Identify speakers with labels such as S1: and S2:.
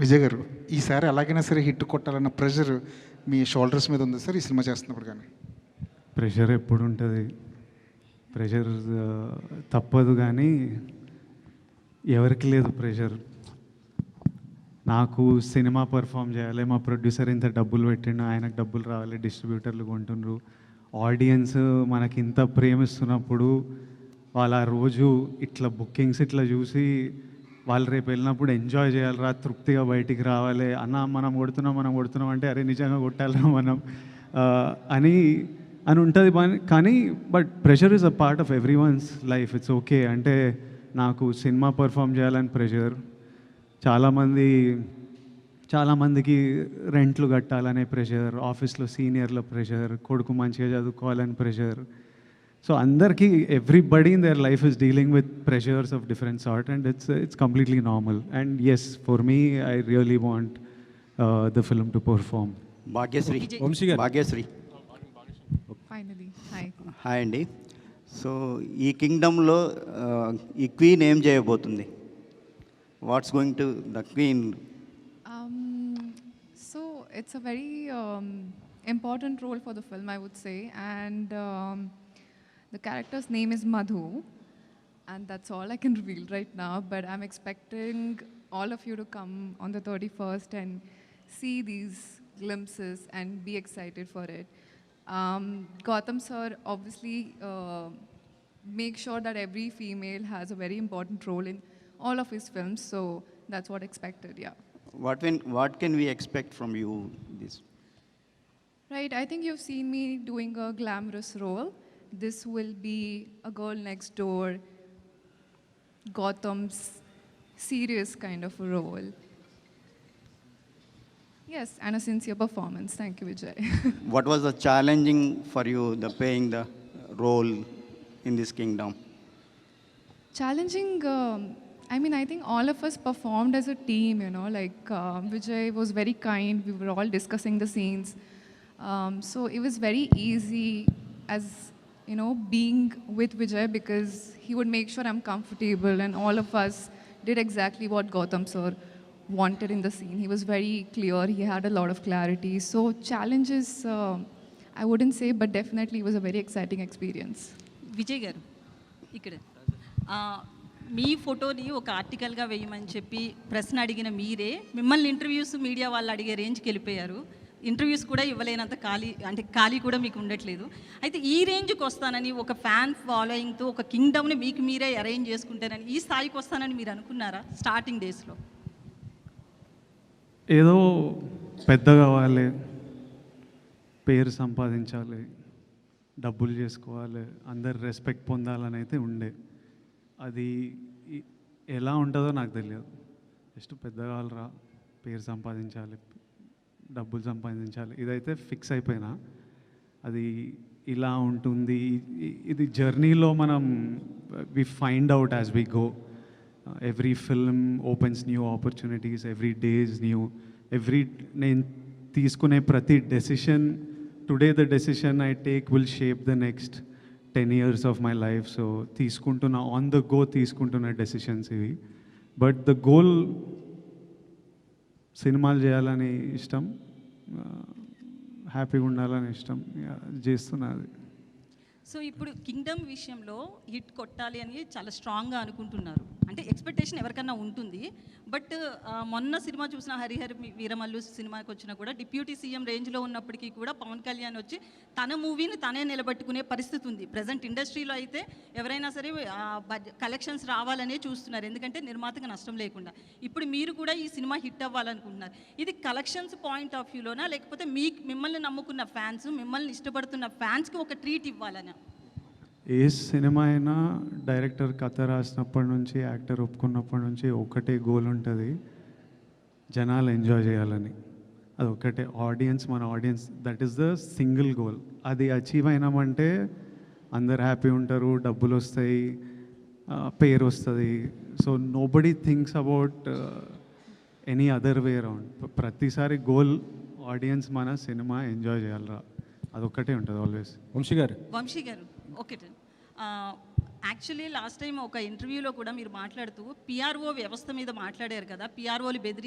S1: విజయ్ గారు, ఈసారి ఎలాగైనా సరే హిట్ కొట్టాలన్న ప్రెషర్ మీ షోల్డర్స్ మీద ఉంది సార్ ఈ సినిమా చేస్తున్నప్పుడు? కానీ
S2: ప్రెషర్ ఎప్పుడు ఉంటుంది, ప్రెషర్ తప్పదు, కానీ ఎవరికి లేదు ప్రెషర్. నాకు సినిమా పర్ఫామ్ చేయాలి, మా ప్రొడ్యూసర్ ఇంత డబ్బులు పెట్టిండు, ఆయనకు డబ్బులు రావాలి, డిస్ట్రిబ్యూటర్లు కొంటుండ్రు, ఆడియన్స్ మనకి ఇంత ప్రేమిస్తున్నప్పుడు వాళ్ళు ఆ రోజు ఇట్లా బుకింగ్స్ ఇట్లా చూసి వాళ్ళు రేపు వెళ్ళినప్పుడు ఎంజాయ్ చేయాలిరా, తృప్తిగా బయటికి రావాలి అన్న, మనం కొడుతున్నాం అంటే అరే నిజంగా కొట్టాలిరా మనం అని ఉంటుంది. కానీ but pressure is a part of every one's life. It's okay. అంటే నాకు సినిమా పర్ఫామ్ చేయాలని ప్రెషర్, చాలామందికి రెంట్లు కట్టాలనే ప్రెషర్, ఆఫీస్లో సీనియర్ల ప్రెషర్, కొడుకు మంచిగా చదువుకోవాలని ప్రెషర్. సో అందరికీ everybody in their life is dealing with pressures of different sort and it's completely normal. And yes, for me I really want the film to perform.
S3: Bhagyashree, Bhagyashree
S4: finally hi.
S3: Hi అండి. So ఈ కింగ్డమ్లో ఈ queen ఏం చేయబోతుంది? What's going to the queen?
S4: So it's a very important role for the film, I would say, and the character's name is Madhu, and that's all I can reveal right now, but I'm expecting all of you to come on the 31st and see these glimpses and be excited for it. Gautam sir obviously make sure that every female has a very important role in all of his films, so that's what expected. Yeah.
S3: What can we expect from you this?
S4: Right, I think you've seen me doing a glamorous role. This will be a girl next door, Gautam's serious kind of a role. Yes, and a sincere performance. Thank you, Vijay.
S3: What was the challenging for you, the playing the role in this kingdom?
S4: Challenging, I mean, I think all of us performed as a team, you know, like Vijay was very kind. We were all discussing the scenes. So it was very easy as, you know, being with Vijay because he would make sure I'm comfortable and all of us did exactly what Gautam sir wanted in the scene. He was very clear. He had a lot of clarity. So challenges, I wouldn't say, but definitely it was a very exciting experience.
S5: Vijay గారు, ఇక్కడ మీ ఫోటోని ఒక ఆర్టికల్గా వేయమని చెప్పి ప్రశ్న అడిగిన మీరే మిమ్మల్ని ఇంటర్వ్యూస్ మీడియా వాళ్ళు అడిగే రేంజ్కి వెళ్ళిపోయారు. ఇంటర్వ్యూస్ కూడా ఇవ్వలేనంత ఖాళీ కూడా మీకు ఉండట్లేదు. అయితే ఈ రేంజ్కి వస్తానని, ఒక ఫ్యాన్ ఫాలోయింగ్తో ఒక కింగ్డమ్ని మీకు మీరే అరేంజ్ చేసుకుంటారని, ఈ స్థాయికి వస్తానని మీరు అనుకున్నారా స్టార్టింగ్ డేస్లో?
S2: ఏదో పెద్ద కావాలి, పేరు సంపాదించాలి, డబ్బులు చేసుకోవాలి, అందరు రెస్పెక్ట్ పొందాలని అయితే ఉండే. అది ఎలా ఉంటుందో నాకు తెలియదు. జస్ట్ పెద్ద కావాలరా, పేరు సంపాదించాలి, డబ్బులు సంపాదించాలి, ఇదైతే ఫిక్స్ అయిపోయినా. అది ఇలా ఉంటుంది. ఇది జర్నీలో మనం we find out as we go. Every film opens new opportunities, every day is new. నేను తీసుకునే ప్రతి decision, today the decision I take will shape the next 10 years of my life. So తీసుకుంటున్న ఆన్ ద గో తీసుకుంటున్న decisions ఇవి. But the goal సినిమాలు చేయాలని ఇష్టం, హ్యాపీగా ఉండాలని ఇష్టం, చేస్తున్నది.
S5: సో ఇప్పుడు కింగ్డమ్ విషయంలో హిట్ కొట్టాలి అని చాలా స్ట్రాంగ్గా అనుకుంటున్నారు. అంటే ఎక్స్పెక్టేషన్ ఎవరికన్నా ఉంటుంది. బట్ మొన్న సినిమా చూసిన హరిహర వీరమల్లు సినిమాకి వచ్చినా కూడా డిప్యూటీ సీఎం రేంజ్లో ఉన్నప్పటికీ కూడా పవన్ కళ్యాణ్ వచ్చి తన మూవీని తనే నిలబెట్టుకునే పరిస్థితి ఉంది. ప్రజెంట్ ఇండస్ట్రీలో అయితే ఎవరైనా సరే కలెక్షన్స్ రావాలనే చూస్తున్నారు, ఎందుకంటే నిర్మాతగా నష్టం లేకుండా. ఇప్పుడు మీరు కూడా ఈ సినిమా హిట్ అవ్వాలనుకుంటున్నారు. ఇది కలెక్షన్స్ పాయింట్ ఆఫ్ వ్యూలోనా, లేకపోతే మిమ్మల్ని నమ్ముకున్న ఫ్యాన్స్, మిమ్మల్ని ఇష్టపడుతున్న ఫ్యాన్స్కి ఒక ట్రీట్ ఇవ్వాలనా?
S2: ఏ సినిమా అయినా డైరెక్టర్ కథ రాసినప్పటి నుంచి, యాక్టర్ ఒప్పుకున్నప్పటి నుంచి ఒకటే గోల్ ఉంటుంది, జనాలు ఎంజాయ్ చేయాలని. అది ఒకటే. మన audience, that is the single goal. అది అచీవ్ అయినామంటే అందరు హ్యాపీ ఉంటారు, డబ్బులు వస్తాయి, పేరు వస్తుంది. So nobody thinks about any other way around. ప్రతిసారి గోల్ ఆడియన్స్ మన సినిమా ఎంజాయ్ చేయాలరా, అదొక్కటే ఉంటుంది ఆల్వేస్.
S6: వంశీ గారు
S5: ఓకే. యాక్చువల్లీ లాస్ట్ టైం ఒక ఇంటర్వ్యూలో కూడా మీరు మాట్లాడుతూ పిఆర్ఓ వ్యవస్థ మీద మాట్లాడారు కదా, పిఆర్ఓలు బెదిరి